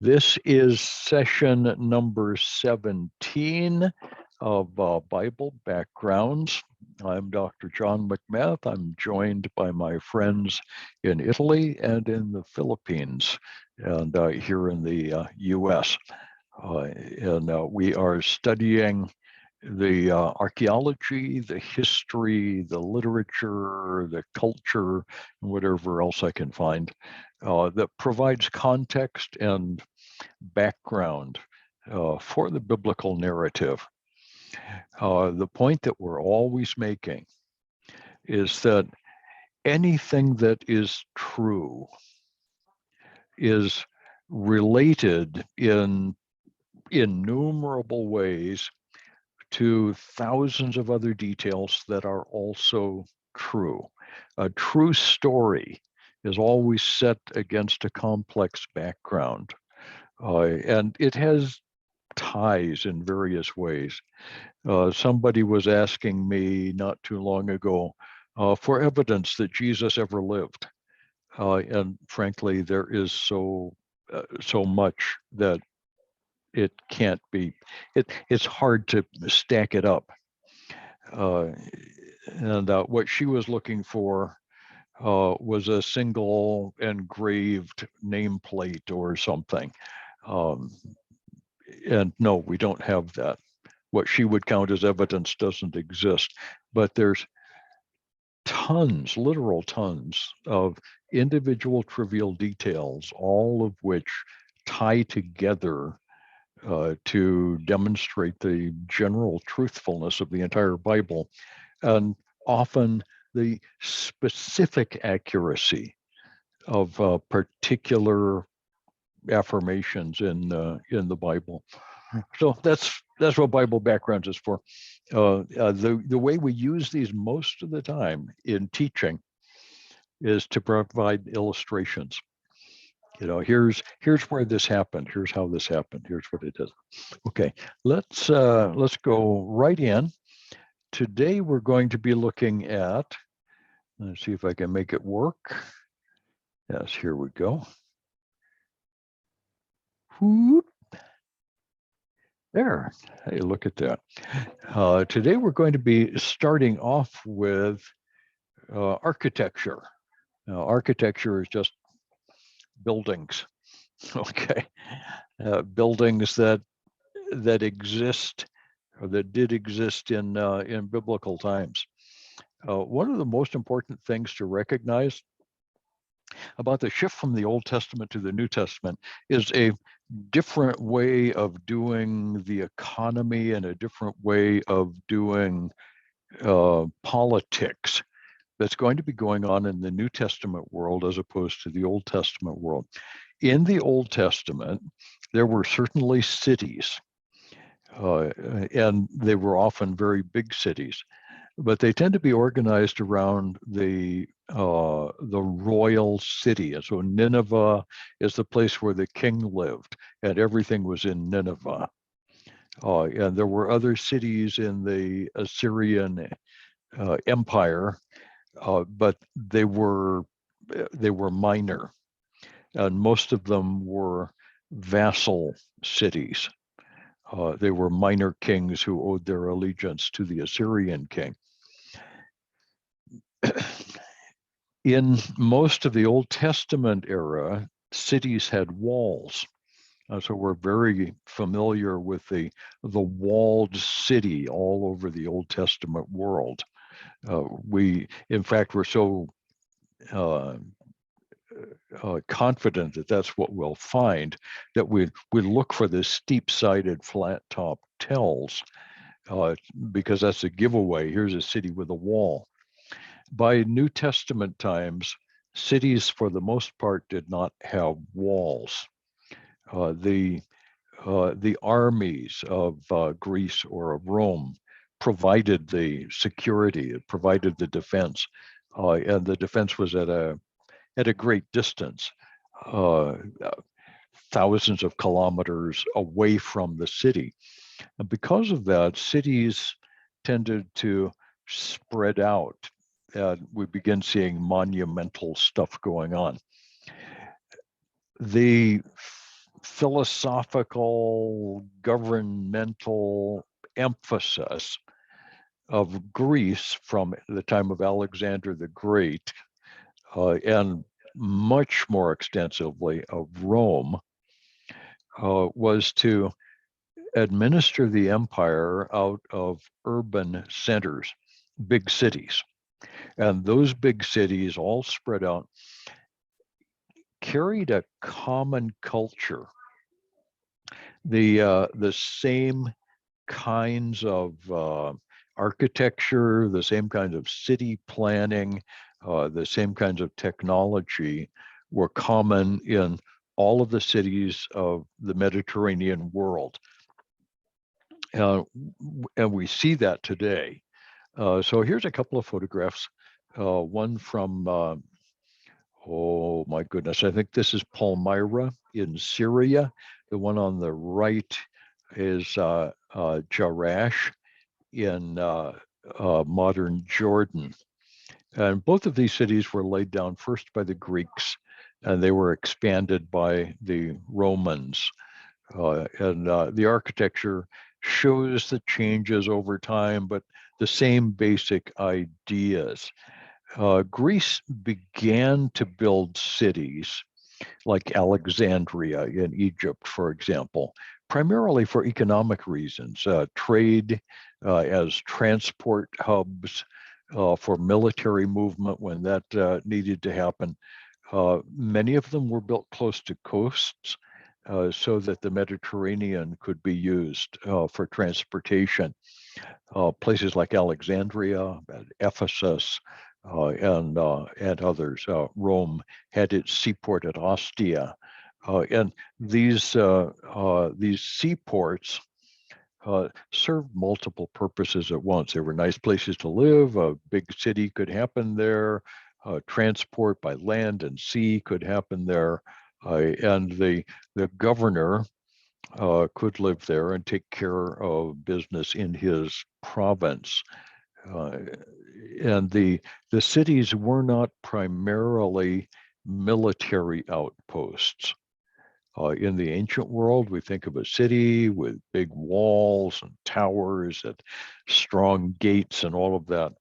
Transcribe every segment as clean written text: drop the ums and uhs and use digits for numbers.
This is session number 17 of Bible Backgrounds. I'm Dr. John McMath. I'm joined by my friends in Italy and in the Philippines and here in the US. We are studying the archaeology, the history, the literature, the culture, and whatever else I can find that provides context and background for the biblical narrative. The point that we're always making is that anything that is true is related in innumerable ways to thousands of other details that are also true. A true story is always set against a complex background, and it has ties in various ways. Somebody was asking me not too long ago for evidence that Jesus ever lived. And frankly, there is so much that it can't be, it's hard to stack it up. And what she was looking for was a single engraved nameplate or something. And no, we don't have that. What she would count as evidence doesn't exist, but there's tons, literal tons of individual trivial details, all of which tie together to demonstrate the general truthfulness of the entire Bible, and often the specific accuracy of particular affirmations in the Bible. So that's what Bible Backgrounds is for. The way we use these most of the time in teaching is to provide illustrations. You know, here's where this happened. Here's how this happened. Here's what it is. Okay, let's go right in. Today we're going to be looking at. Let's see if I can make it work. Yes, here we go. Whoop. There, hey, look at that. Today we're going to be starting off with architecture. Now, architecture is just buildings, okay? Buildings that exist or that did exist in biblical times. One of the most important things to recognize about the shift from the Old Testament to the New Testament is a different way of doing the economy and a different way of doing politics that's going to be going on in the New Testament world as opposed to the Old Testament world. In the Old Testament, there were certainly cities, and they were often very big cities, but they tend to be organized around the royal city. And so Nineveh is the place where the king lived, and everything was in Nineveh. And there were other cities in the Assyrian Empire, but they were minor, and most of them were vassal cities. They were minor kings who owed their allegiance to the Assyrian king. In most of the Old Testament era, cities had walls. So we're very familiar with the walled city all over the Old Testament world. In fact, we're so confident that that's what we'll find, that we look for the steep-sided, flat-top tells, because that's a giveaway. Here's a city with a wall. By New Testament times, cities, for the most part, did not have walls. The armies of Greece or of Rome provided the security, it provided the defense, and the defense was at a great distance, thousands of kilometers away from the city. And because of that, cities tended to spread out, and we begin seeing monumental stuff going on. The philosophical, governmental emphasis of Greece from the time of Alexander the Great, and much more extensively of Rome, was to administer the empire out of urban centers, big cities. And those big cities, all spread out, carried a common culture. The same kinds of architecture, the same kinds of city planning, the same kinds of technology were common in all of the cities of the Mediterranean world. And we see that today. So here's a couple of photographs. One from, oh my goodness, I think this is Palmyra in Syria. The one on the right is Jerash in modern Jordan. And both of these cities were laid down first by the Greeks, and they were expanded by the Romans. The architecture shows the changes over time, but the same basic ideas. Greece began to build cities like Alexandria in Egypt, for example, primarily for economic reasons, trade as transport hubs for military movement when that needed to happen. Many of them were built close to coasts so that the Mediterranean could be used for transportation. Places like Alexandria, Ephesus, and others. Rome had its seaport at Ostia, and these seaports served multiple purposes at once. They were nice places to live. A big city could happen there. Transport by land and sea could happen there, and the governor could live there and take care of business in his province. And the cities were not primarily military outposts. In the ancient world, we think of a city with big walls and towers and strong gates and all of that,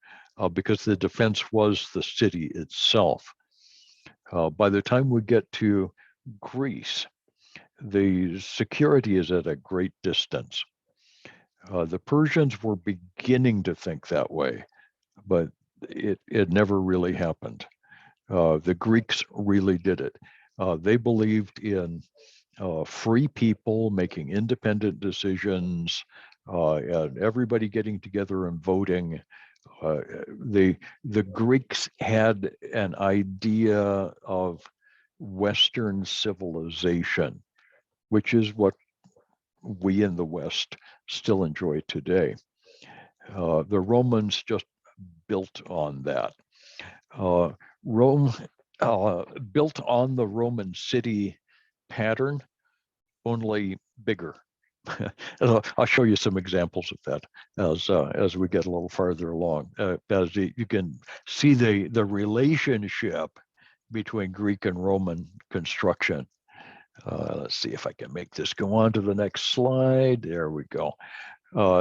because the defense was the city itself. By the time we get to Greece, the security is at a great distance. The Persians were beginning to think that way, but it never really happened. The Greeks really did it. They believed in free people making independent decisions, and everybody getting together and voting. The Greeks had an idea of Western civilization, which is what we in the West still enjoy today. The Romans just built on that. Rome built on the Roman city pattern, only bigger. I'll show you some examples of that as we get a little farther along. As you can see the relationship between Greek and Roman construction. Let's see if I can make this go on to the next slide. There we go.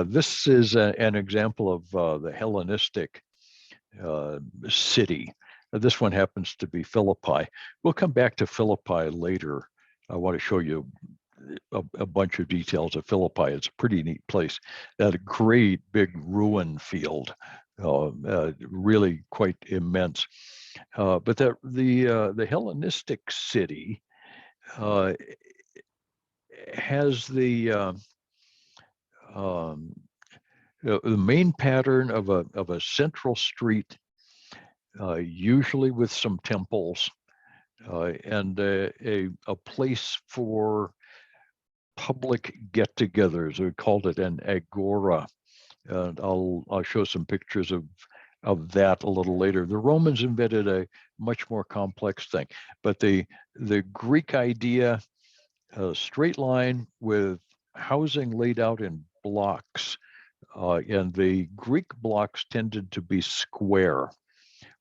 This is an example of the Hellenistic city. This one happens to be Philippi. We'll come back to Philippi later. I want to show you a bunch of details of Philippi. It's a pretty neat place. At a great big ruin field, really quite immense. But the Hellenistic city has the main pattern of a central street, usually with some temples, and a place for public get-togethers. We called it an agora, and I'll show some pictures of that a little later. The Romans invented a much more complex thing, but the Greek idea, a straight line with housing laid out in blocks, and the Greek blocks tended to be square.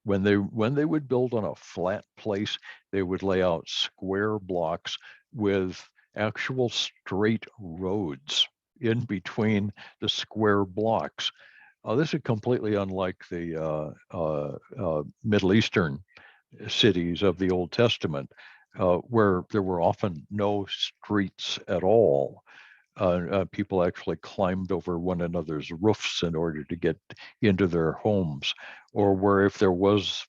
When they would build on a flat place, they would lay out square blocks with actual straight roads in between the square blocks. This is completely unlike the Middle Eastern cities of the Old Testament, where there were often no streets at all. People actually climbed over one another's roofs in order to get into their homes, or where if there was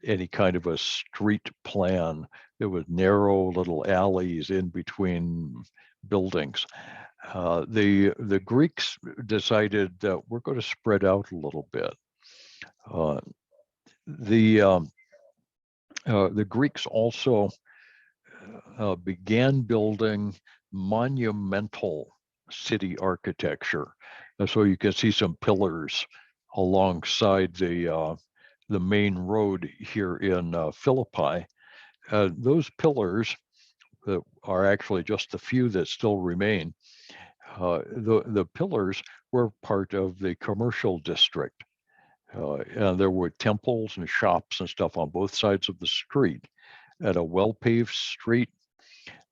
any kind of a street plan, there was narrow little alleys in between buildings. The Greeks decided that we're going to spread out a little bit. Uh, the the Greeks also began building monumental city architecture. And so you can see some pillars alongside the main road here in Philippi. Those pillars that are actually just the few that still remain, the pillars were part of the commercial district. And there were temples and shops and stuff on both sides of the street. At a well-paved street,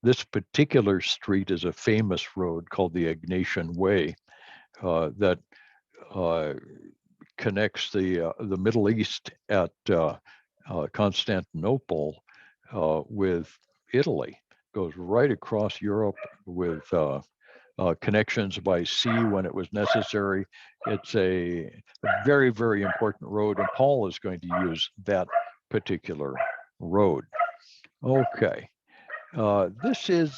this particular street is a famous road called the Egnatian Way that connects the Middle East at Constantinople with Italy. Goes right across Europe with connections by sea when it was necessary. It's a very, very important road, and Paul is going to use that particular road. Okay. This is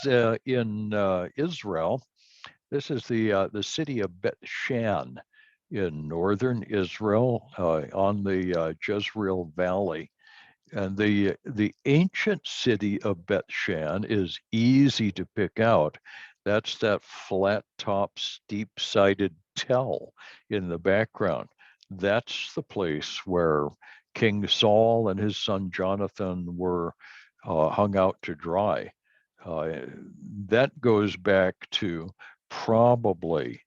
in Israel. This is the city of Bet Shan in northern Israel on the Jezreel Valley. And the ancient city of Bet Shan is easy to pick out. That's that flat top, steep-sided tell in the background. That's the place where King Saul and his son Jonathan were hung out to dry. That goes back to probably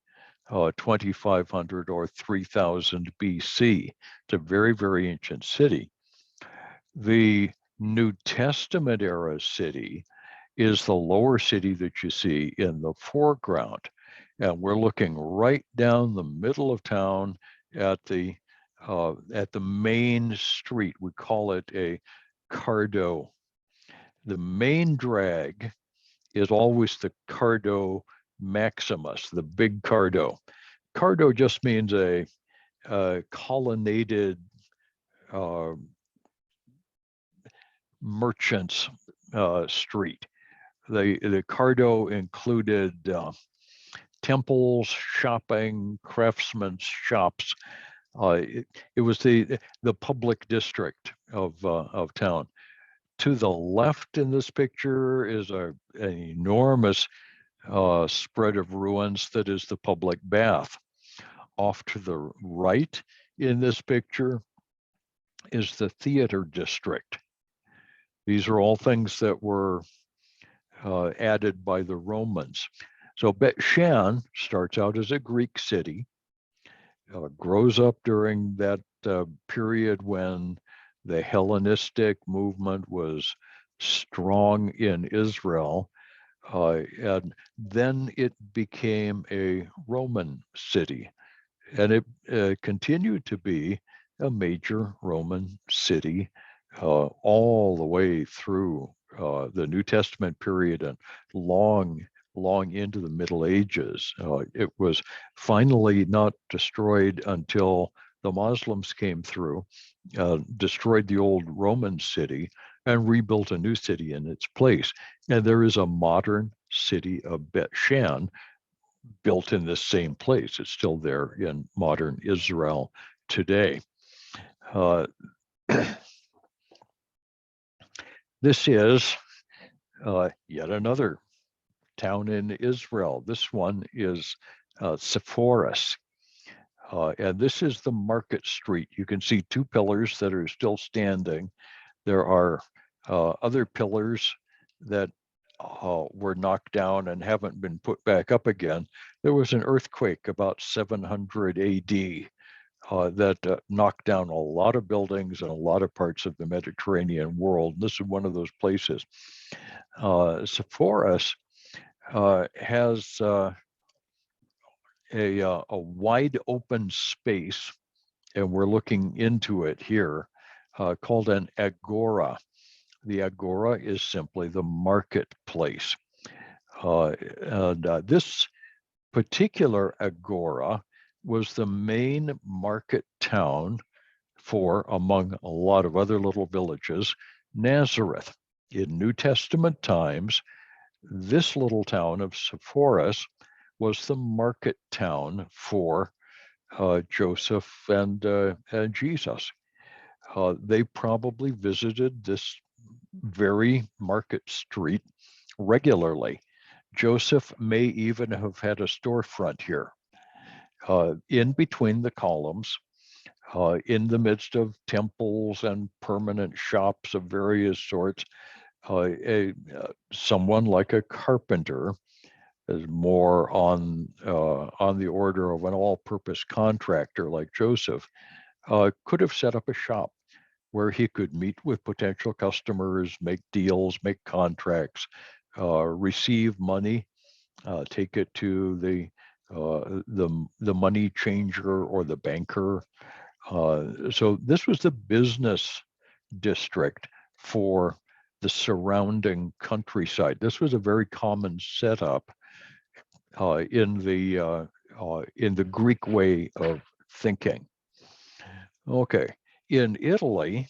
2500 or 3000 BC. It's a very, very ancient city. The New Testament era city is the lower city that you see in the foreground. And we're looking right down the middle of town at the main street. We call it a cardo. The main drag is always the cardo maximus, the big cardo. Cardo just means a colonnaded merchants street. The cardo included temples, shopping, craftsmen's shops. It was the public district of town. To the left in this picture is an enormous spread of ruins that is the public bath. Off to the right in this picture is the theater district. These are all things that were added by the Romans. So Bet Shan starts out as a Greek city, grows up during that period when the Hellenistic movement was strong in Israel, and then it became a Roman city, and it continued to be a major Roman city all the way through the New Testament period and long into the Middle Ages. It was finally not destroyed until the Muslims came through, destroyed the old Roman city, and rebuilt a new city in its place. And there is a modern city of Bet Shan built in this same place. It's still there in modern Israel today. This is yet another town in Israel. This one is Sepphoris. And this is the market street. You can see two pillars that are still standing. There are other pillars that were knocked down and haven't been put back up again. There was an earthquake about 700 AD that knocked down a lot of buildings in a lot of parts of the Mediterranean world. This is one of those places. Sepphoris has a wide open space, and we're looking into it here, called an agora. The agora is simply the marketplace. This particular agora was the main market town for, among a lot of other little villages, Nazareth. In New Testament times, this little town of Sepphoris was the market town for Joseph and Jesus. They probably visited this very market street regularly. Joseph may even have had a storefront here. In between the columns, in the midst of temples and permanent shops of various sorts, someone like a carpenter is more on the order of an all-purpose contractor like Joseph, could have set up a shop where he could meet with potential customers, make deals, make contracts, receive money, take it to the money changer or the banker. So this was the business district for the surrounding countryside. This was a very common setup in the Greek way of thinking. Okay, in Italy,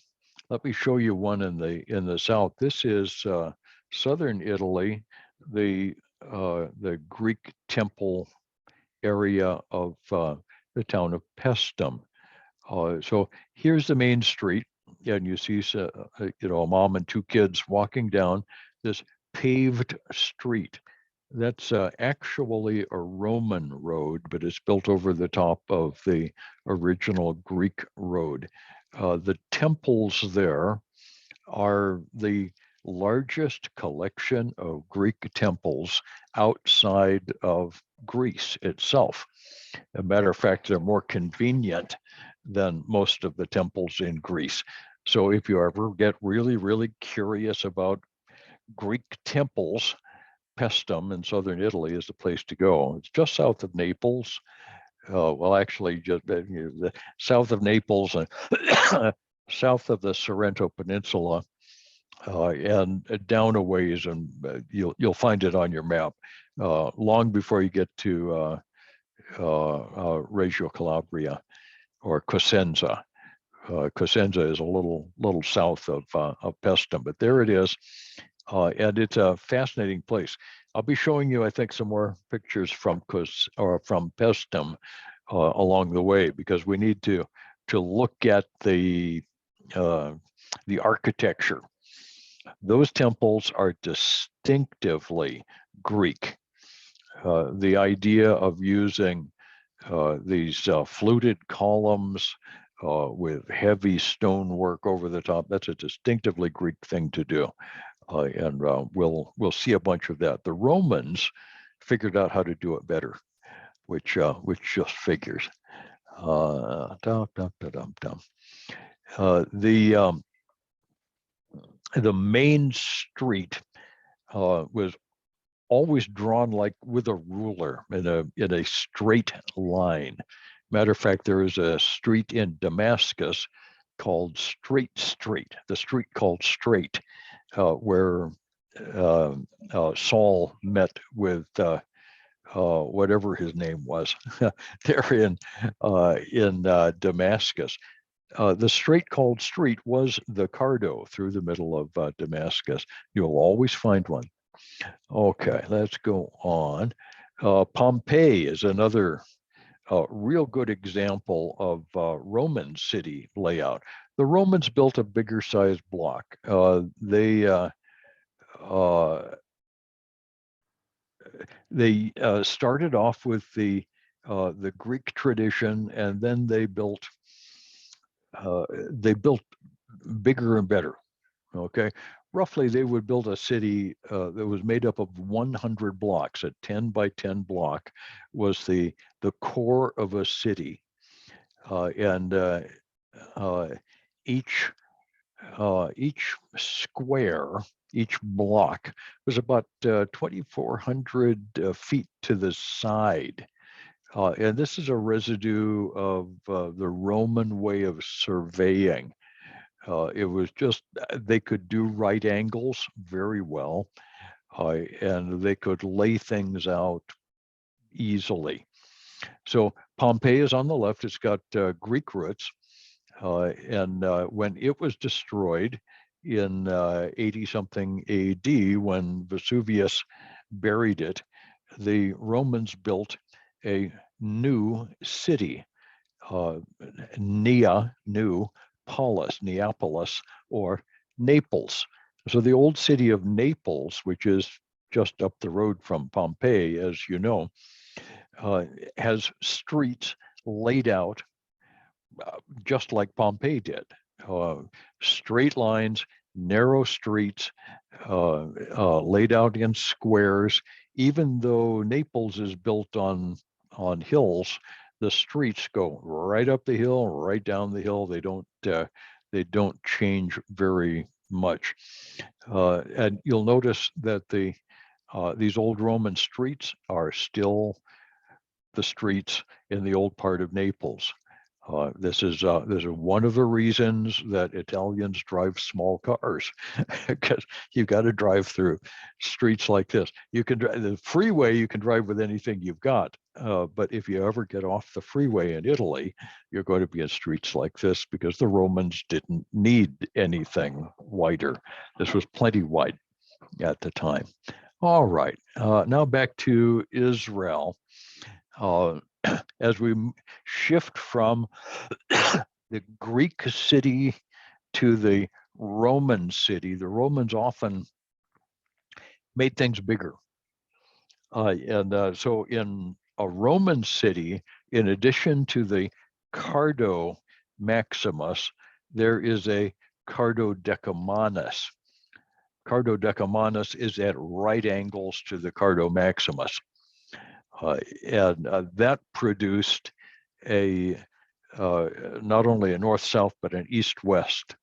let me show you one in the south. This is southern Italy, the Greek temple area of the town of Paestum. So here's the main street, and you see a mom and two kids walking down this paved street. That's actually a Roman road, but it's built over the top of the original Greek road. The temples there are the largest collection of Greek temples outside of Greece itself. As a matter of fact, they're more convenient than most of the temples in Greece. So if you ever get really, really curious about Greek temples, Paestum in southern Italy is the place to go. It's just south of Naples. Well, actually, just the south of Naples and south of the Sorrento Peninsula, and down a ways, and you'll find it on your map long before you get to Reggio Calabria or Cosenza. Cosenza is a little south of Paestum, but there it is. And it's a fascinating place. I'll be showing you, I think, some more pictures from Paestum along the way, because we need to look at the architecture. Those temples are distinctively Greek. The idea of using these fluted columns with heavy stonework over the top, that's a distinctively Greek thing to do. And we'll see a bunch of that. The Romans figured out how to do it better, which just figures. The main street was always drawn like with a ruler in a straight line. Matter of fact, there is a street in Damascus called Straight Street, the street called Straight, where Saul met with whatever his name was there in Damascus. The street called Street was the Cardo through the middle of Damascus. You'll always find one. Okay, let's go on. Pompeii is another real good example of Roman city layout. The Romans built a bigger sized block. They started off with the Greek tradition, and then they built bigger and better. Okay, roughly they would build a city that was made up of 100 blocks. A 10 by 10 block was the core of a city, and each Each square, each block was about 2,400 feet to the side. And this is a residue of the Roman way of surveying. It was just, they could do right angles very well, and they could lay things out easily. So Pompeii is on the left. It's got Greek roots. And when it was destroyed in 80 something AD, when Vesuvius buried it, the Romans built a new city, new, Polis, Neapolis, or Naples. So the old city of Naples, which is just up the road from Pompeii, as you know, has streets laid out just like Pompeii did. Straight lines, narrow streets, laid out in squares. Even though Naples is built on hills, the streets go right up the hill, right down the hill. They don't change very much. And you'll notice that these old Roman streets are still the streets in the old part of Naples. This is one of the reasons that Italians drive small cars, because you've got to drive through streets like this. You can drive the freeway. You can drive with anything you've got, but if you ever get off the freeway in Italy, you're going to be in streets like this because the Romans didn't need anything wider. This was plenty wide at the time. All right, now back to Israel. As we shift from the Greek city to the Roman city, the Romans often made things bigger. So in a Roman city, in addition to the Cardo Maximus, there is a Cardo Decumanus. Cardo Decumanus is at right angles to the Cardo Maximus. And that produced a not only a north-south, but an east-west.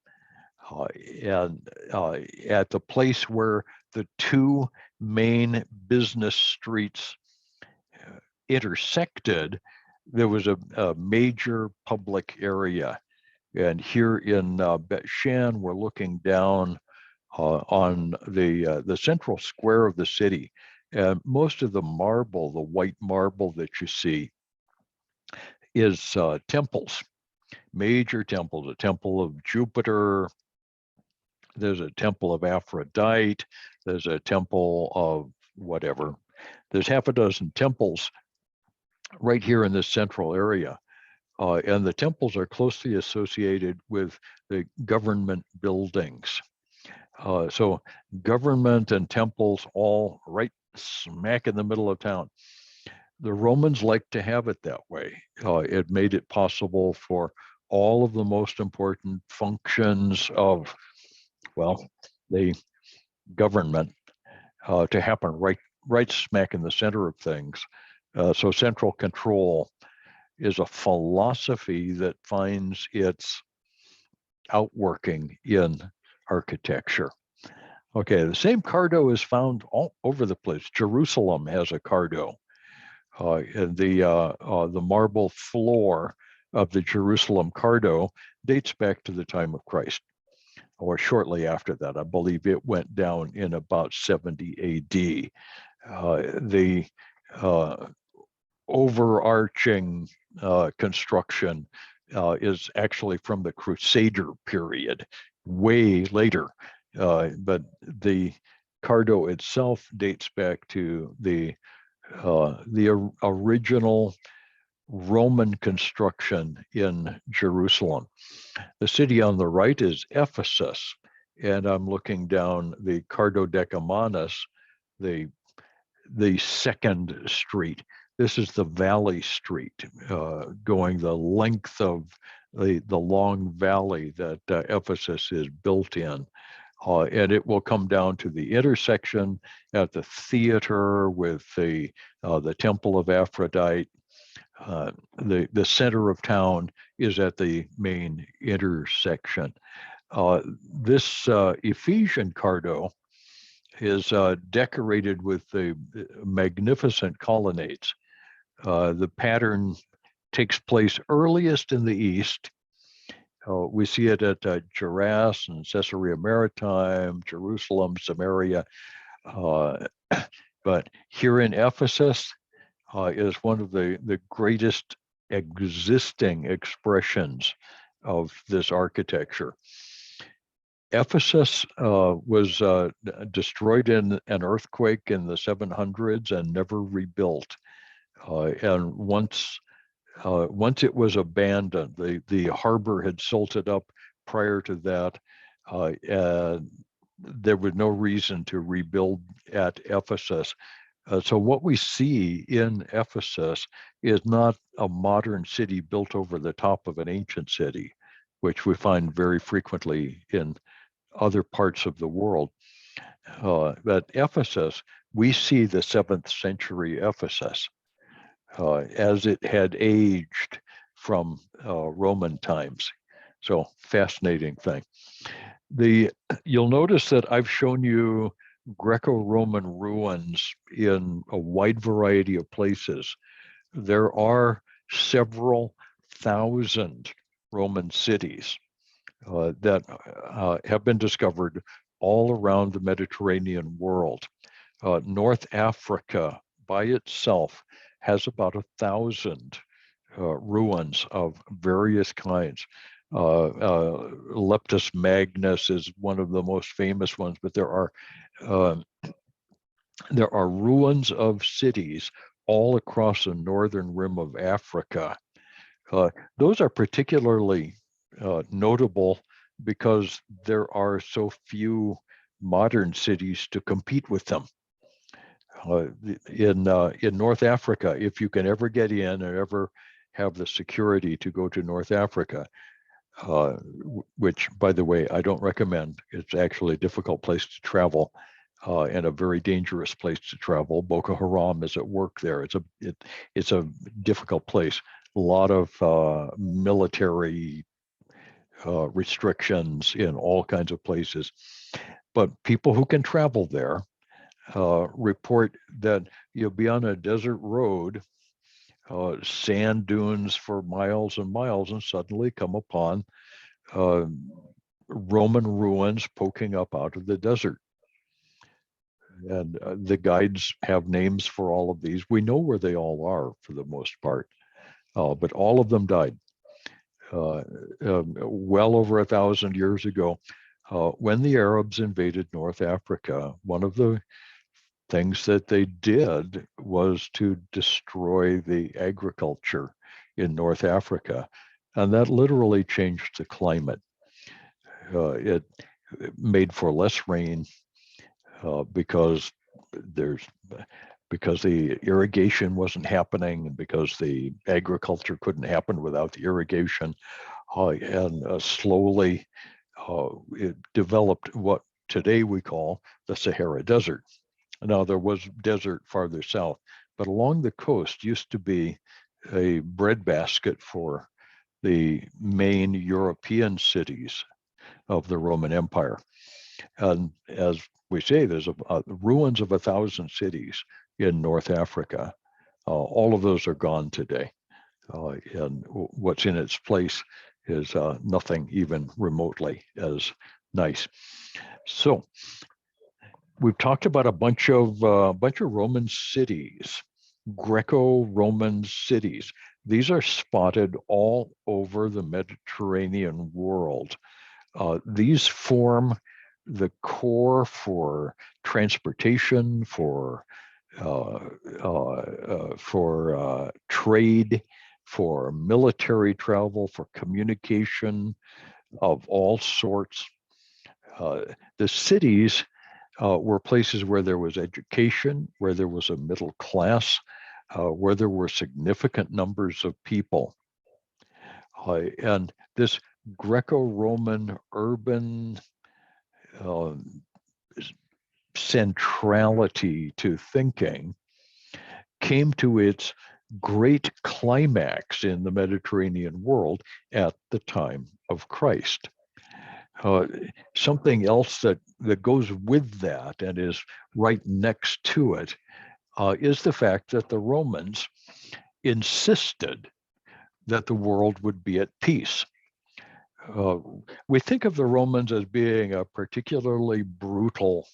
And at the place where the two main business streets intersected, there was a major public area. And here in Bet Shan, we're looking down on the central square of the city. And most of the marble, the white marble that you see, is temples, major temples, a temple of Jupiter, there's a temple of Aphrodite, there's a temple of whatever. There's half a dozen temples right here in this central area. And the temples are closely associated with the government buildings. So government and temples all right smack in the middle of town. The Romans liked to have it that way. It made it possible for all of the most important functions of, well, the government to happen right smack in the center of things. So central control is a philosophy that finds its outworking in architecture. Okay, the same Cardo is found all over the place. Jerusalem has a Cardo. And the marble floor of the Jerusalem Cardo dates back to the time of Christ, or shortly after that. I believe it went down in about 70 AD. The overarching construction is actually from the Crusader period, way later. But the Cardo itself dates back to the original Roman construction in Jerusalem. The city on the right is Ephesus, and I'm looking down the Cardo Decumanus, the second street. This is the Valley Street, going the length of the long valley that Ephesus is built in. And it will come down to the intersection at the theater with the Temple of Aphrodite. The center of town is at the main intersection. This Ephesian cardo is decorated with the magnificent colonnades. The pattern takes place earliest in the east. We see it at Geras and Caesarea Maritime, Jerusalem, Samaria. But here in Ephesus is one of the greatest existing expressions of this architecture. Ephesus was destroyed in an earthquake in the 700s and never rebuilt. And once it was abandoned, the harbor had silted up prior to that, and there was no reason to rebuild at Ephesus. So what we see in Ephesus is not a modern city built over the top of an ancient city, which we find very frequently in other parts of the world. But Ephesus, we see the 7th century Ephesus as it had aged from Roman times. So fascinating thing. You'll notice that I've shown you Greco-Roman ruins in a wide variety of places. There are several thousand Roman cities that have been discovered all around the Mediterranean world. North Africa by itself has about 1,000 ruins of various kinds. Leptis Magnus is one of the most famous ones, but there are ruins of cities all across the northern rim of Africa. Those are particularly notable because there are so few modern cities to compete with them. In North Africa, if you can ever get in and ever have the security to go to North Africa, which, by the way, I don't recommend. It's actually a difficult place to travel and a very dangerous place to travel. Boko Haram is at work there. It's a difficult place. A lot of military restrictions in all kinds of places. But people who can travel there report that you'll be on a desert road, sand dunes for miles and miles, and suddenly come upon Roman ruins poking up out of the desert. And the guides have names for all of these. We know where they all are for the most part, but all of them died well over 1,000 years ago. When the Arabs invaded North Africa, one of the things that they did was to destroy the agriculture in North Africa. And that literally changed the climate. It made for less rain because the irrigation wasn't happening, and because the agriculture couldn't happen without the irrigation. And slowly it developed what today we call the Sahara Desert. Now, there was desert farther south, but along the coast used to be a breadbasket for the main European cities of the Roman Empire. And as we say, there's ruins of 1,000 cities in North Africa. All of those are gone today. And what's in its place is nothing even remotely as nice. So we've talked about a bunch of Roman cities, Greco-Roman cities. These are spotted all over the Mediterranean world. These form the core for transportation, for trade, for military travel, for communication of all sorts. The cities were places where there was education, where there was a middle class, where there were significant numbers of people. And this Greco-Roman urban centrality to thinking came to its great climax in the Mediterranean world at the time of Christ. Uh, Something else that goes with that and is right next to it is the fact that the Romans insisted that the world would be at peace. Uh, we think of the Romans as being a particularly brutal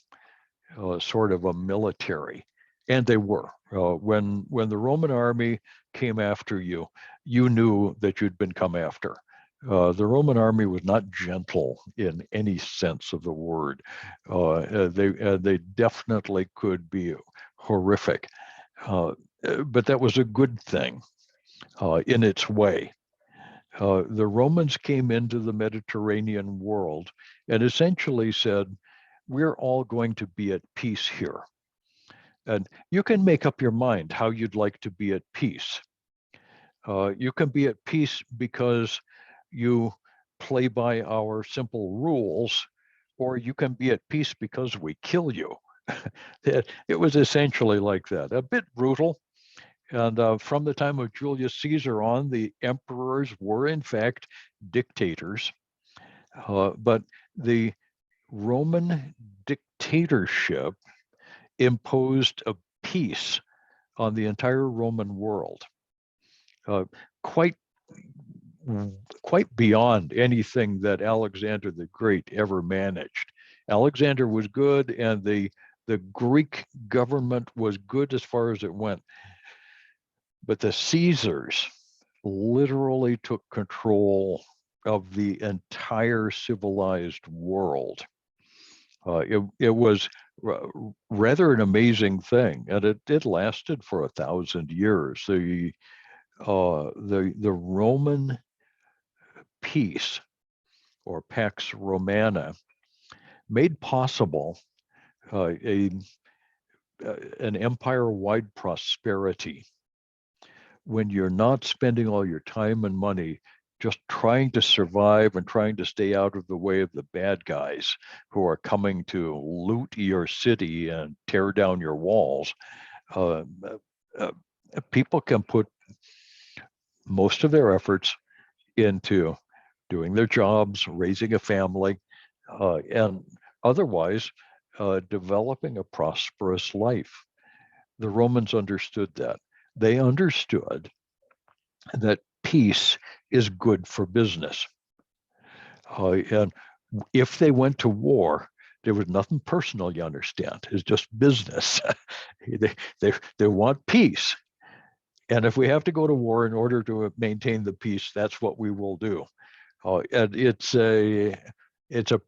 sort of a military, and they were. When the Roman army came after you, you knew that you'd been come after. The Roman army was not gentle in any sense of the word. They definitely could be horrific, uh, but that was a good thing in its way. The Romans came into the Mediterranean world and essentially said, we're all going to be at peace here. And you can make up your mind how you'd like to be at peace. You can be at peace because you play by our simple rules, or you can be at peace because we kill you. It was essentially like that, a bit brutal. And from the time of Julius Caesar on, the emperors were in fact dictators. But the Roman dictatorship imposed a peace on the entire Roman world, uh, quite quite beyond anything that Alexander the Great ever managed. Alexander was good, and the Greek government was good as far as it went. But the Caesars literally took control of the entire civilized world. It was rather an amazing thing, and it lasted for 1,000 years. The Roman peace, or Pax Romana, made possible uh, a an empire-wide prosperity when you're not spending all your time and money just trying to survive and trying to stay out of the way of the bad guys who are coming to loot your city and tear down your walls. Uh, uh, People can put most of their efforts into doing their jobs, raising a family, and otherwise developing a prosperous life. The Romans understood that. They understood that peace is good for business. And if they went to war, there was nothing personal, you understand. It's just business. They want peace. And if we have to go to war in order to maintain the peace, that's what we will do. And it's a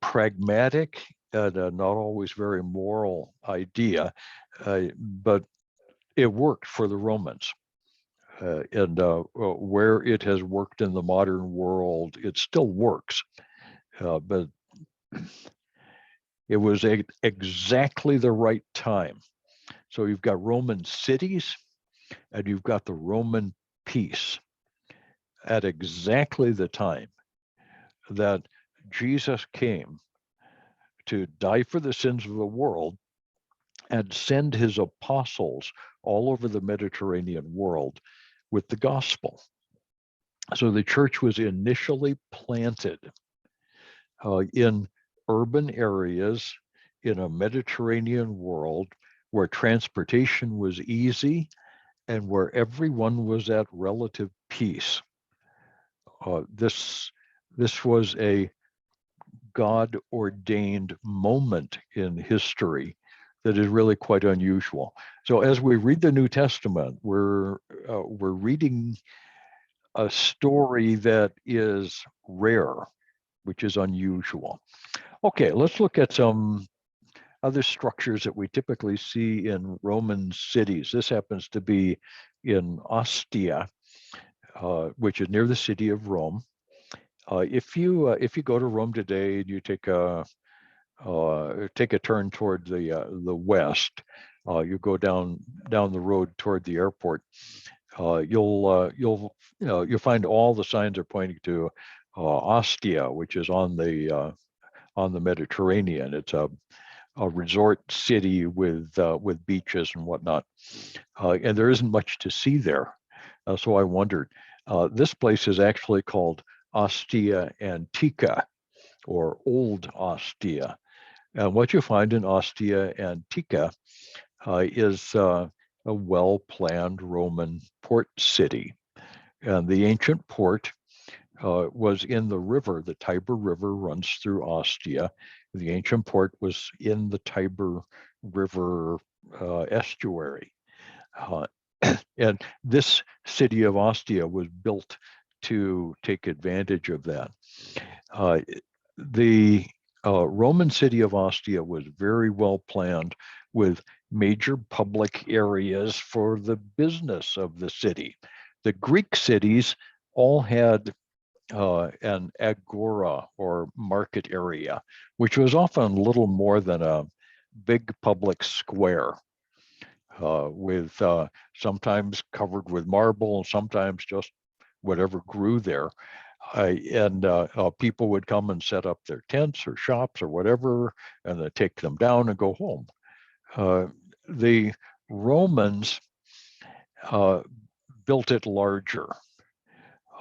pragmatic and not always very moral idea, but it worked for the Romans. And where it has worked in the modern world, it still works. But it was exactly the right time. So you've got Roman cities and you've got the Roman peace at exactly the time that Jesus came to die for the sins of the world and send his apostles all over the Mediterranean world with the gospel. So the church was initially planted in urban areas in a Mediterranean world where transportation was easy and where everyone was at relative peace. This was a God-ordained moment in history that is really quite unusual. So as we read the New Testament, we're reading a story that is rare, which is unusual. Okay, let's look at some other structures that we typically see in Roman cities. This happens to be in Ostia, which is near the city of Rome. If you go to Rome today and you take a turn toward the west, you go down the road toward the airport. You'll find all the signs are pointing to Ostia, which is on the Mediterranean. It's a resort city with beaches and whatnot, and there isn't much to see there. So I wondered. This place is actually called Ostia Antica, or Old Ostia. And what you find in Ostia Antiqua is a well-planned Roman port city. And the ancient port was in the river. The Tiber River runs through Ostia. The ancient port was in the Tiber River estuary. Uh, and this city of Ostia was built to take advantage of that. Uh, the Roman city of Ostia was very well planned with major public areas for the business of the city. The Greek cities all had an agora or market area, which was often little more than a big public square with sometimes covered with marble and sometimes just whatever grew there. And people would come and set up their tents or shops or whatever, and then take them down and go home. The Romans built it larger.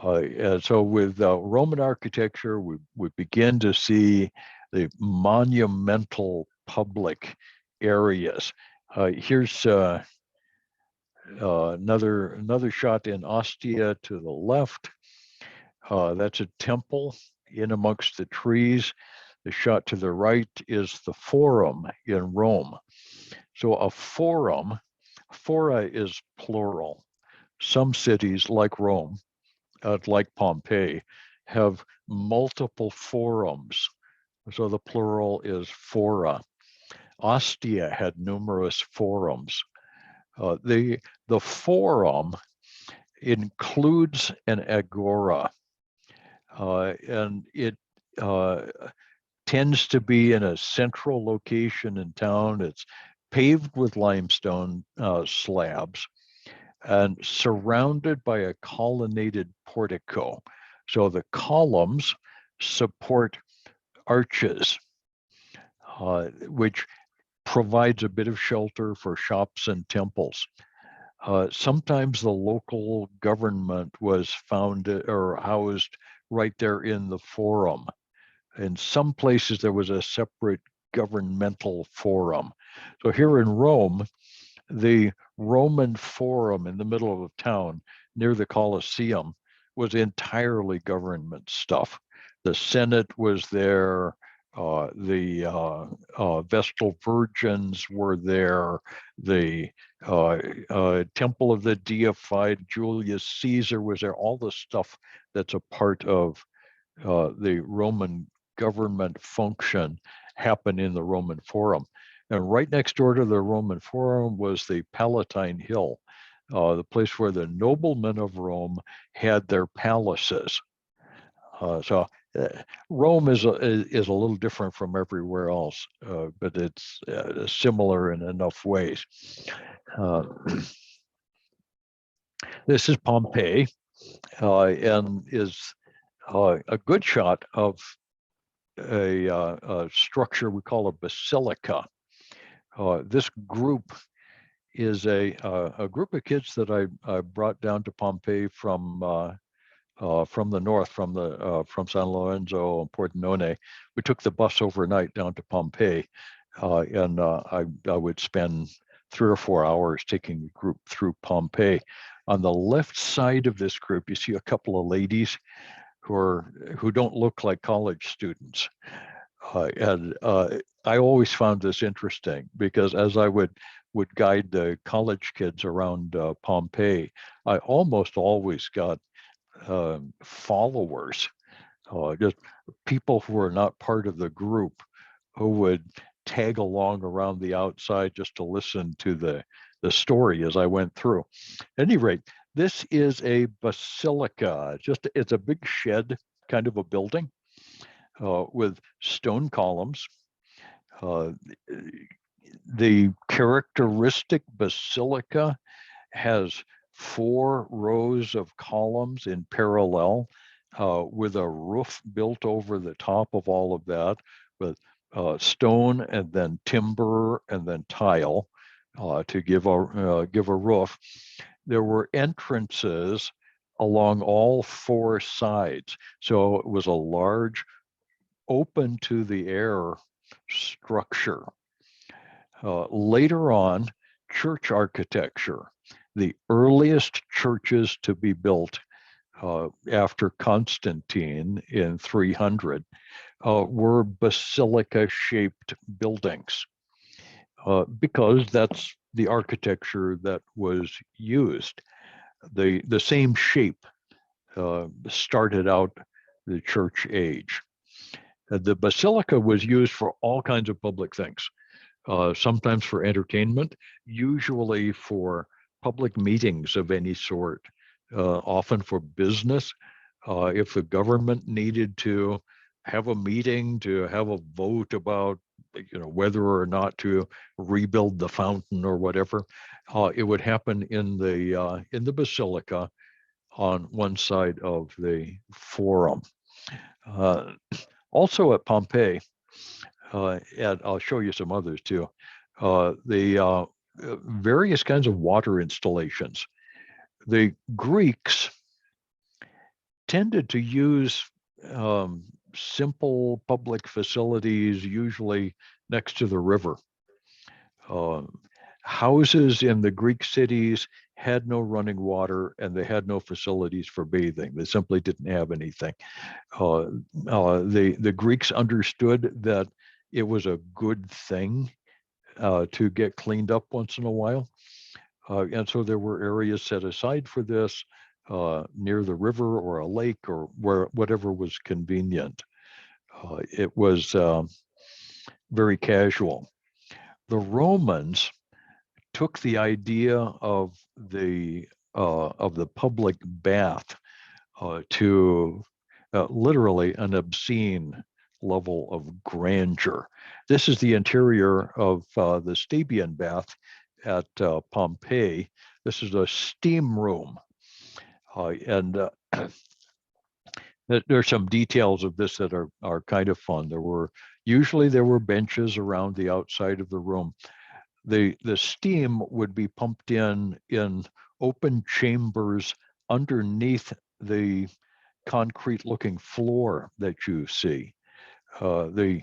And so with Roman architecture, we begin to see the monumental public areas. Here's another shot in Ostia to the left. That's a temple in amongst the trees. The shot to the right is the Forum in Rome. So a forum, fora is plural. Some cities like Rome, like Pompeii, have multiple forums. So the plural is fora. Ostia had numerous forums. The forum includes an agora, and it tends to be in a central location in town. It's paved with limestone slabs and surrounded by a colonnaded portico. So the columns support arches, which provides a bit of shelter for shops and temples. Sometimes the local government was founded or housed right there in the forum. In some places, there was a separate governmental forum. So here in Rome, the Roman Forum in the middle of town near the Colosseum was entirely government stuff. The Senate was there. The Vestal Virgins were there. The Temple of the deified Julius Caesar was there. All the stuff that's a part of the Roman government function happened in the Roman Forum. And right next door to the Roman Forum was the Palatine Hill, the place where the noblemen of Rome had their palaces. So Rome is a little different from everywhere else, but it's similar in enough ways. This is Pompeii, and is a good shot of a structure we call a basilica. This group is a group of kids that I brought down to Pompeii from the north, from San Lorenzo and Pordenone. We took the bus overnight down to Pompeii, and I would spend 3 or 4 hours taking the group through Pompeii. On the left side of this group, you see a couple of ladies who don't look like college students. And I always found this interesting because as I would guide the college kids around Pompeii, I almost always got followers, just people who were not part of the group who would tag along around the outside just to listen to the story as I went through. At any rate, this is a basilica. It's a big shed kind of a building with stone columns. The characteristic basilica has 4 rows of columns in parallel with a roof built over the top of all of that with stone and then timber and then tile to give a roof. There were entrances along all 4 sides. So it was a large open to the air structure. Later on, church architecture, the earliest churches to be built after Constantine in 300 were basilica-shaped buildings because that's the architecture that was used. The same shape started out the church age. The basilica was used for all kinds of public things, sometimes for entertainment, usually for public meetings of any sort, often for business. If the government needed to have a meeting to have a vote about, whether or not to rebuild the fountain or whatever, it would happen in the basilica on one side of the forum. Also at Pompeii, and I'll show you some others too, the various kinds of water installations. The Greeks tended to use simple public facilities, usually next to the river. Houses in the Greek cities had no running water and they had no facilities for bathing. They simply didn't have anything. The Greeks understood that it was a good thing to get cleaned up once in a while. And so there were areas set aside for this near the river or a lake or whatever was convenient. It was very casual. The Romans took the idea of the public bath to literally an obscene level of grandeur. This is the interior of the Stabian bath at Pompeii. This is a steam room. And there's some details of this that are kind of fun. There were benches around the outside of the room. The steam would be pumped in open chambers underneath the concrete looking floor that you see. The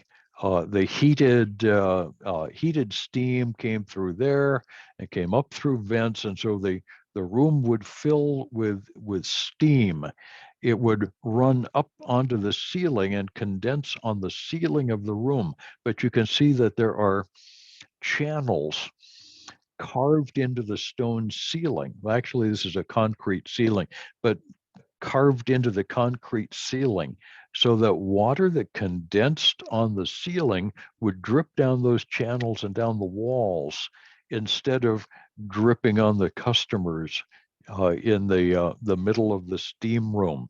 heated steam came through there and came up through vents, and so the room would fill with steam. It would run up onto the ceiling and condense on the ceiling of the room. But you can see that there are channels carved into the stone ceiling. Well, actually, this is a concrete ceiling, but carved into the concrete ceiling so that water that condensed on the ceiling would drip down those channels and down the walls instead of dripping on the customers in the middle of the steam room.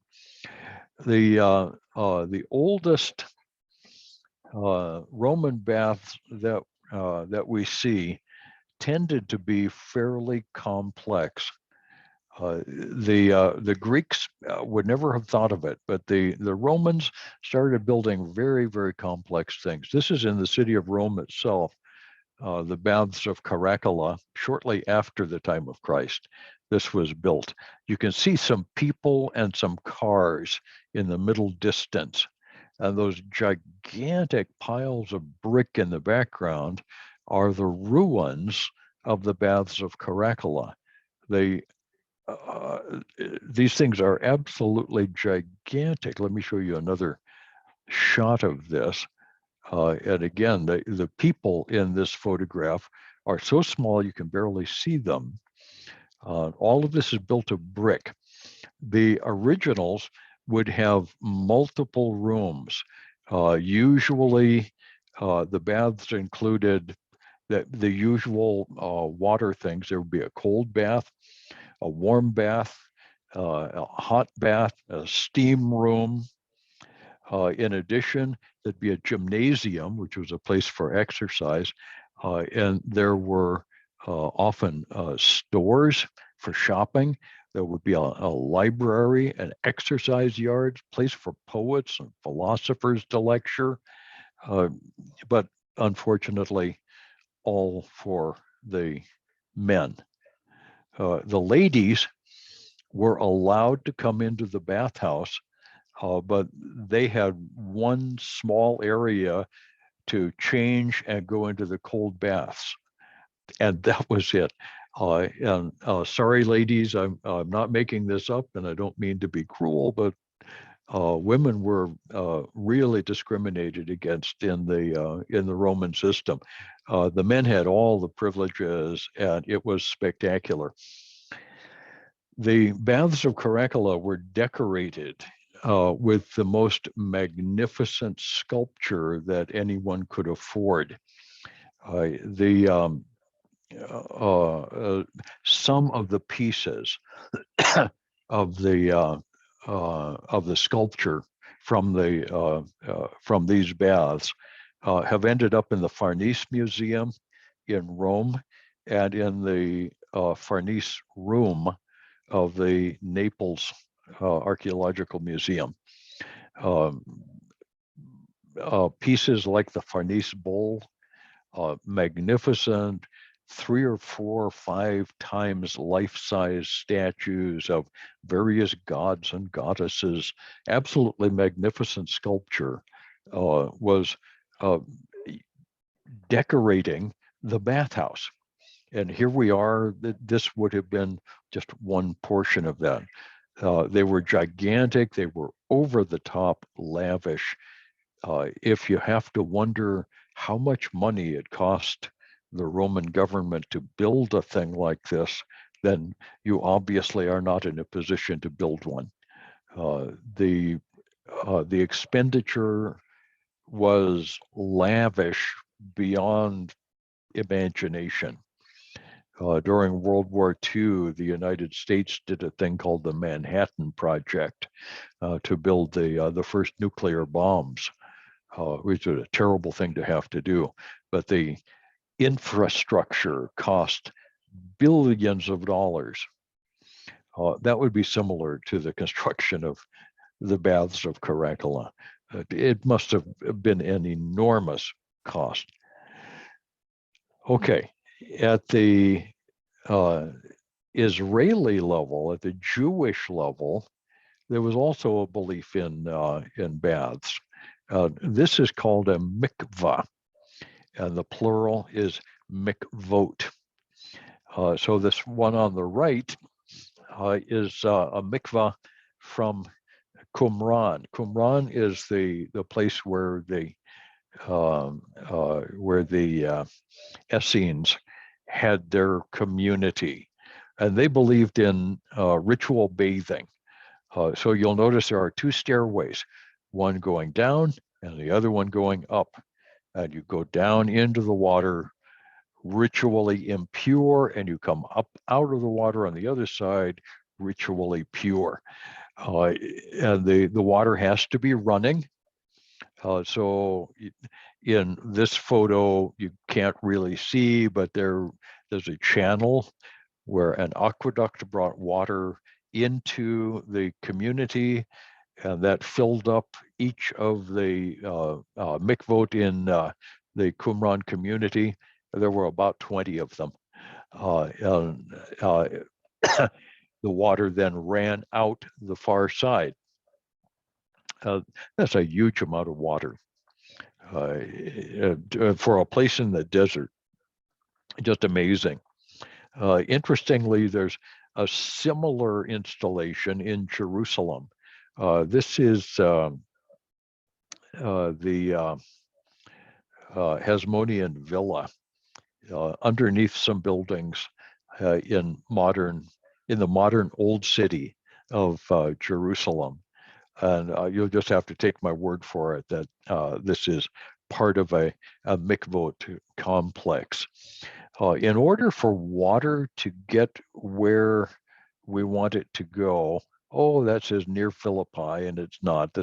The oldest Roman baths that we see tended to be fairly complex. The Greeks would never have thought of it, but the Romans started building very, very complex things. This is in the city of Rome itself, the baths of Caracalla, shortly after the time of Christ. This was built. You can see some people and some cars in the middle distance. And those gigantic piles of brick in the background are the ruins of the baths of Caracalla. These things are absolutely gigantic. Let me show you another shot of this. And again, the people in this photograph are so small you can barely see them. All of this is built of brick. The originals would have multiple rooms. Usually, the baths included the usual water things. There would be a cold bath, a warm bath, a hot bath, a steam room. In addition, there'd be a gymnasium, which was a place for exercise, and there were often stores for shopping. There would be a library, an exercise yard, place for poets and philosophers to lecture, but unfortunately, all for the men. The ladies were allowed to come into the bathhouse but they had one small area to change and go into the cold baths, and that was it. And sorry, ladies, I'm not making this up, and I don't mean to be cruel, but women were really discriminated against in the Roman system. The men had all the privileges, and it was spectacular. The baths of Caracalla were decorated with the most magnificent sculpture that anyone could afford. The Some of the pieces of the sculpture from these baths have ended up in the Farnese Museum in Rome and in the Farnese Room of the Naples Archaeological Museum. Um, Pieces like the Farnese Bowl, magnificent 3 or 4 or 5 times life-size statues of various gods and goddesses, absolutely magnificent sculpture, was decorating the bathhouse. And here we are, this would have been just one portion of that. They were gigantic, they were over the top lavish. If you have to wonder how much money it cost the Roman government to build a thing like this, then you obviously are not in a position to build one. The expenditure was lavish beyond imagination. During World War II, the United States did a thing called the Manhattan Project to build the first nuclear bombs, which was a terrible thing to have to do. But the infrastructure cost billions of dollars. That would be similar to the construction of the baths of Caracalla. It must have been an enormous cost. Okay, at the Israeli level, at the Jewish level, there was also a belief in baths. This is called a mikvah, and the plural is mikvot. So this one on the right is a mikvah from Qumran. Qumran is the place where the Essenes had their community, and they believed in ritual bathing. So you'll notice there are 2 stairways, one going down and the other one going up. And you go down into the water ritually impure, and you come up out of the water on the other side ritually pure. And the water has to be running. So in this photo, you can't really see, but there's a channel where an aqueduct brought water into the community, and that filled up each of the mikvot in the Qumran community. There were about 20 of them. And the water then ran out the far side. That's a huge amount of water for a place in the desert. Just amazing. Interestingly, there's a similar installation in Jerusalem. This is the Hasmonean villa underneath some buildings in the modern old city of Jerusalem. And you'll just have to take my word for it that this is part of a mikvot complex. In order for water to get where we want it to go, that says near Philippi, and it's not.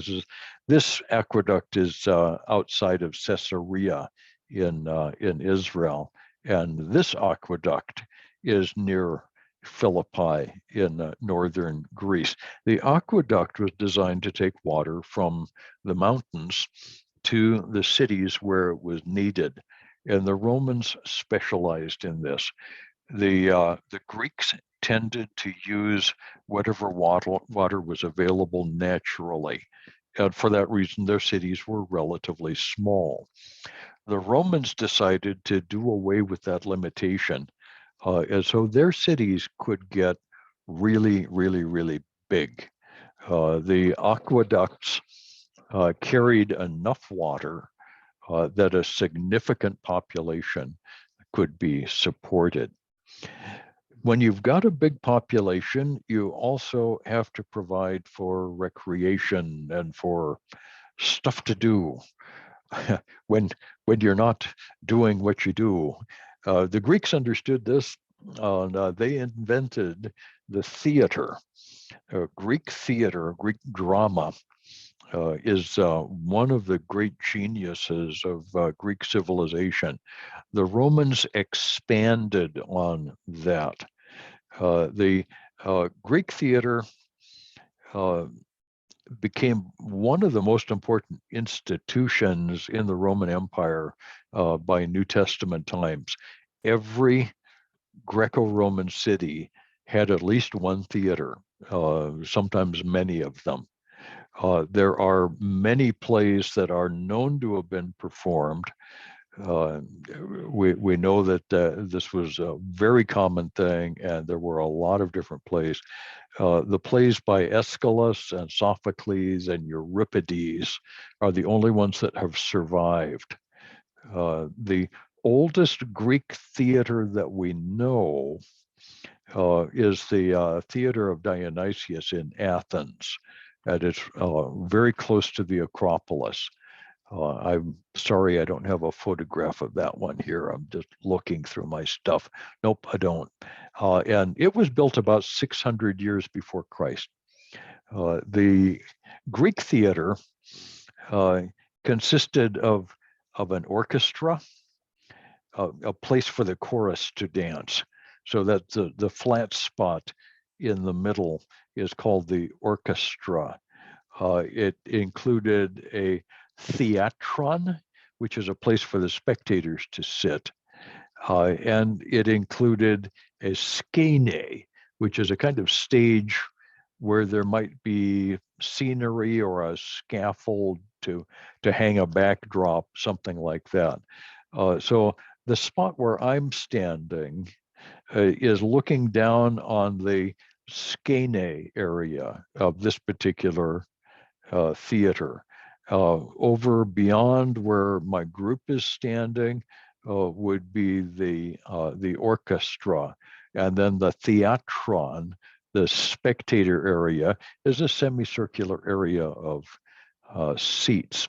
This aqueduct is outside of Caesarea in Israel, and this aqueduct is near Philippi in northern Greece. The aqueduct was designed to take water from the mountains to the cities where it was needed, and the Romans specialized in this. The Greeks tended to use whatever water was available naturally. And for that reason, their cities were relatively small. The Romans decided to do away with that limitation. And so their cities could get really, really, really big. The aqueducts carried enough water that a significant population could be supported. When you've got a big population, you also have to provide for recreation and for stuff to do. when you're not doing what you do. The Greeks understood this, and they invented the theater. Greek theater, Greek drama, is one of the great geniuses of Greek civilization. The Romans expanded on that. The Greek theater became one of the most important institutions in the Roman Empire by New Testament times. Every Greco-Roman city had at least one theater, sometimes many of them. There are many plays that are known to have been performed. We know that this was a very common thing, and there were a lot of different plays. The plays by Aeschylus and Sophocles and Euripides are the only ones that have survived. The oldest Greek theater that we know is the Theater of Dionysius in Athens, and it's very close to the Acropolis. I'm sorry I don't have a photograph of that one here. I'm just looking through my stuff. Nope, I don't. And it was built about 600 years before Christ. The Greek theater consisted of an orchestra, a place for the chorus to dance. So that the flat spot in the middle is called the orchestra. It included a theatron, which is a place for the spectators to sit. And it included a skene, which is a kind of stage where there might be scenery or a scaffold to hang a backdrop, something like that. So the spot where I'm standing is looking down on the skene area of this particular theater. Over beyond where my group is standing would be the orchestra, and then the theatron, the spectator area, is a semicircular area of seats.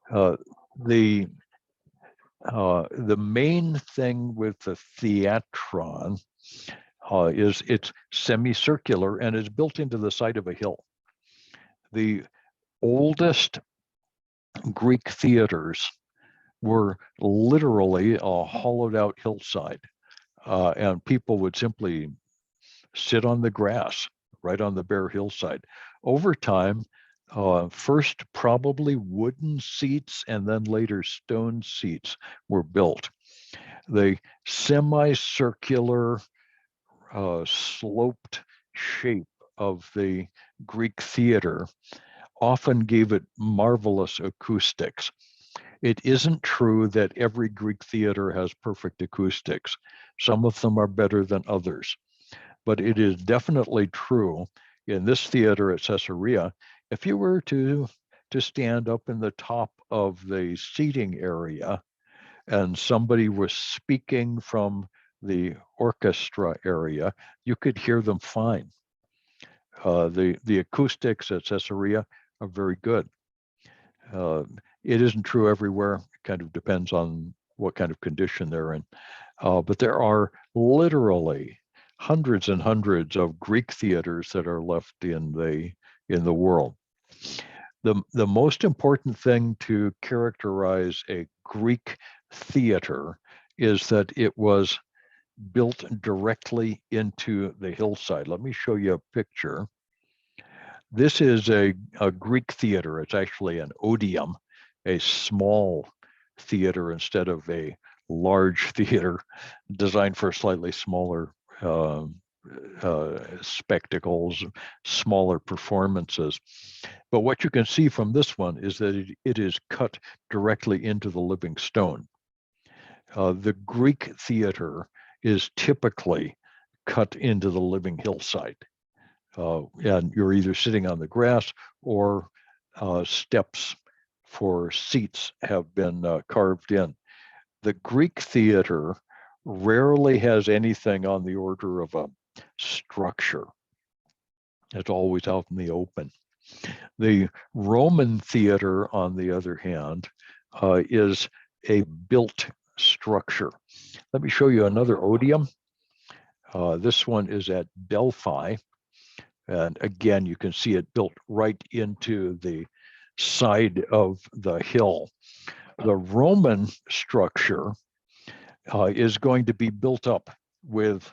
The main thing with the theatron is it's semicircular and is built into the side of a hill. The oldest Greek theaters were literally a hollowed out hillside, and people would simply sit on the grass right on the bare hillside. Over time, first probably wooden seats and then later stone seats were built. The semicircular sloped shape of the Greek theater often gave it marvelous acoustics. It isn't true that every Greek theater has perfect acoustics. Some of them are better than others. But it is definitely true in this theater at Caesarea, if you were to stand up in the top of the seating area and somebody was speaking from the orchestra area, you could hear them fine. The acoustics at Caesarea are very good. It isn't true everywhere. It kind of depends on what kind of condition they're in. But there are literally hundreds and hundreds of Greek theaters that are left in the world. The most important thing to characterize a Greek theater is that it was built directly into the hillside. Let me show you a picture. This is a Greek theater. It's actually an odium, a small theater instead of a large theater designed for slightly smaller spectacles, smaller performances. But what you can see from this one is that it is cut directly into the living stone. The Greek theater is typically cut into the living hillside. And you're either sitting on the grass or steps for seats have been carved in. The Greek theater rarely has anything on the order of a structure. It's always out in the open. The Roman theater, on the other hand, is a built structure. Let me show you another odium. This one is at Delphi. And again, you can see it built right into the side of the hill. The Roman structure is going to be built up with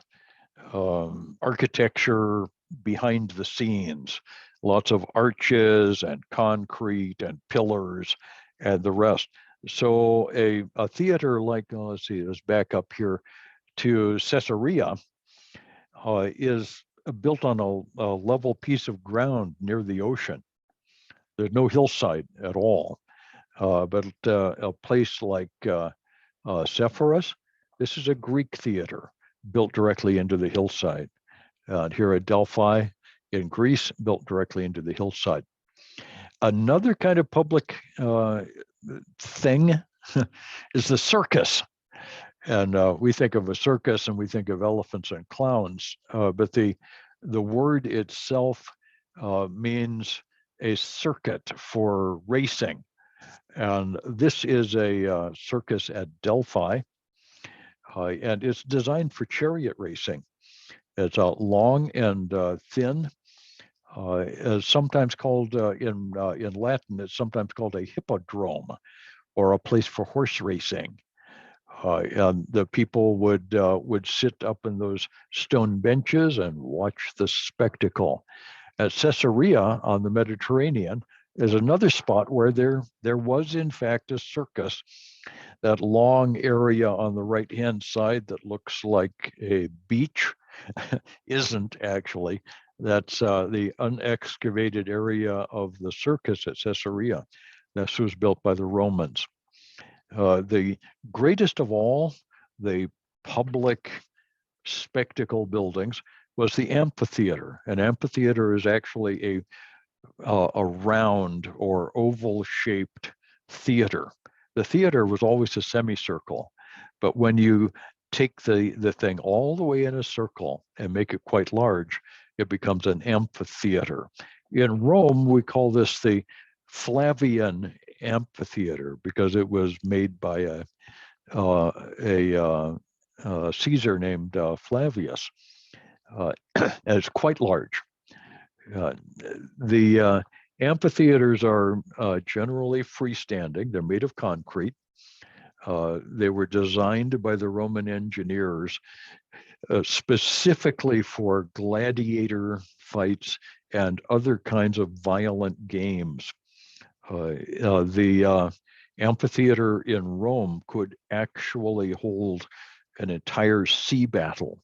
architecture behind the scenes, lots of arches and concrete and pillars and the rest. So a theater like, let's see, let's back up here to Caesarea, is built on a level piece of ground near the ocean. There's no hillside at all. But a place like Sepphoris, this is a Greek theater built directly into the hillside. Here at Delphi in Greece, built directly into the hillside. Another kind of public thing is the circus. And we think of a circus and we think of elephants and clowns, but the word itself means a circuit for racing. And this is a circus at Delphi, and it's designed for chariot racing. It's long and thin. Sometimes called in Latin, it's sometimes called a hippodrome, or a place for horse racing. And the people would sit up in those stone benches and watch the spectacle. At Caesarea on the Mediterranean is another spot where there was in fact a circus. That long area on the right-hand side that looks like a beach isn't actually. That's the unexcavated area of the circus at Caesarea. This was built by the Romans. The greatest of all the public spectacle buildings was the amphitheater. An amphitheater is actually a round or oval-shaped theater. The theater was always a semicircle, but when you take the thing all the way in a circle and make it quite large, it becomes an amphitheater. In Rome, we call this the Flavian amphitheater because it was made by a Caesar named Flavius. And it's quite large. The amphitheaters are generally freestanding. They're made of concrete. They were designed by the Roman engineers specifically for gladiator fights and other kinds of violent games. The amphitheater in Rome could actually hold an entire sea battle.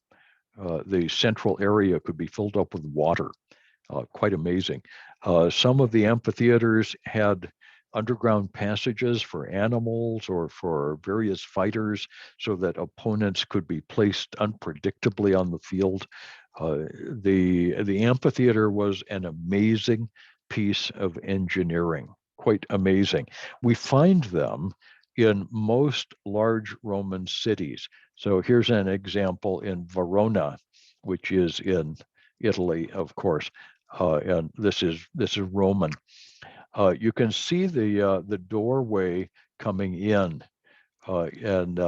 The central area could be filled up with water. Quite amazing. Some of the amphitheaters had underground passages for animals or for various fighters so that opponents could be placed unpredictably on the field. The amphitheater was an amazing piece of engineering, quite amazing. We find them in most large Roman cities. So here's an example in Verona, which is in Italy, of course. And this is Roman. You can see the doorway coming in and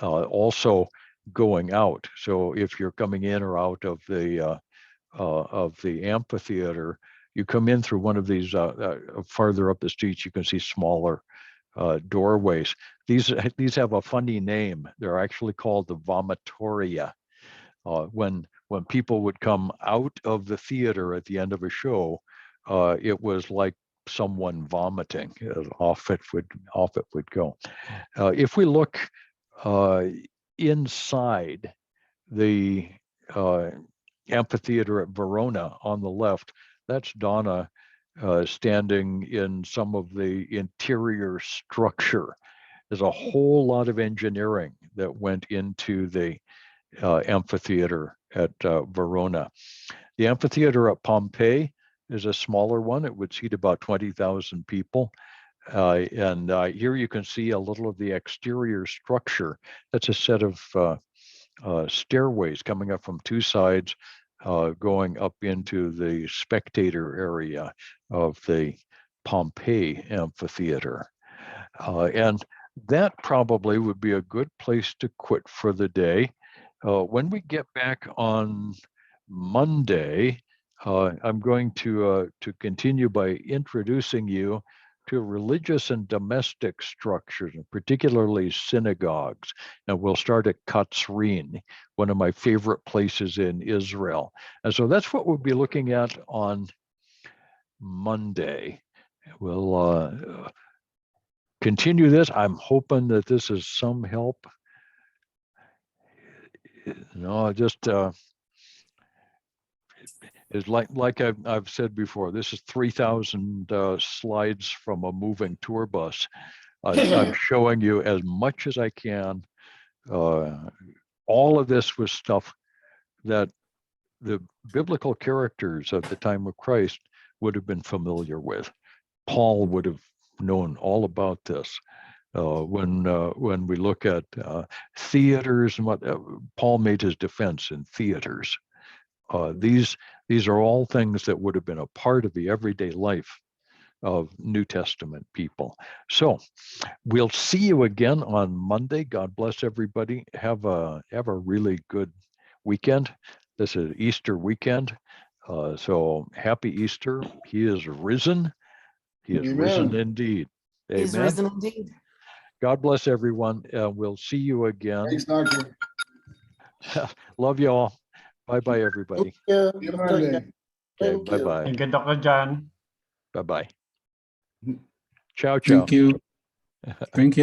also going out. So if you're coming in or out of the amphitheater, you come in through one of these farther up the streets. You can see smaller doorways. These have a funny name. They're actually called the vomitoria. When people would come out of the theater at the end of a show, it was like someone vomiting. Off it would go. If we look inside the amphitheater at Verona on the left. That's Donna standing in some of the interior structure. There's a whole lot of engineering that went into the amphitheater at Verona. The amphitheater at Pompeii is a smaller one. It would seat about 20,000 people. And here you can see a little of the exterior structure. That's a set of stairways coming up from two sides, going up into the spectator area of the Pompeii amphitheater. And that probably would be a good place to quit for the day. When we get back on Monday, I'm going to continue by introducing you to religious and domestic structures, and particularly synagogues. And we'll start at Katzrin, one of my favorite places in Israel. And so that's what we'll be looking at on Monday. We'll continue this. I'm hoping that this is some help. No, just is like I've said before, this is 3,000 slides from a moving tour bus. I'm showing you as much as I can. All of this was stuff that the biblical characters at the time of Christ would have been familiar with. Paul would have known all about this. When we look at theaters and what Paul made his defense in theaters. These are all things that would have been a part of the everyday life of New Testament people. So we'll see you again on Monday. God bless everybody. Have a really good weekend. This is Easter weekend. So happy Easter. He is risen. He is risen indeed. Amen. He's risen indeed. God bless everyone. We'll see you again. Thanks, Doctor. Love you all. Bye-bye, everybody. See you Monday. Okay, bye-bye. Thank you, Dr. John. Bye-bye. Ciao, ciao. Thank you. Thank you.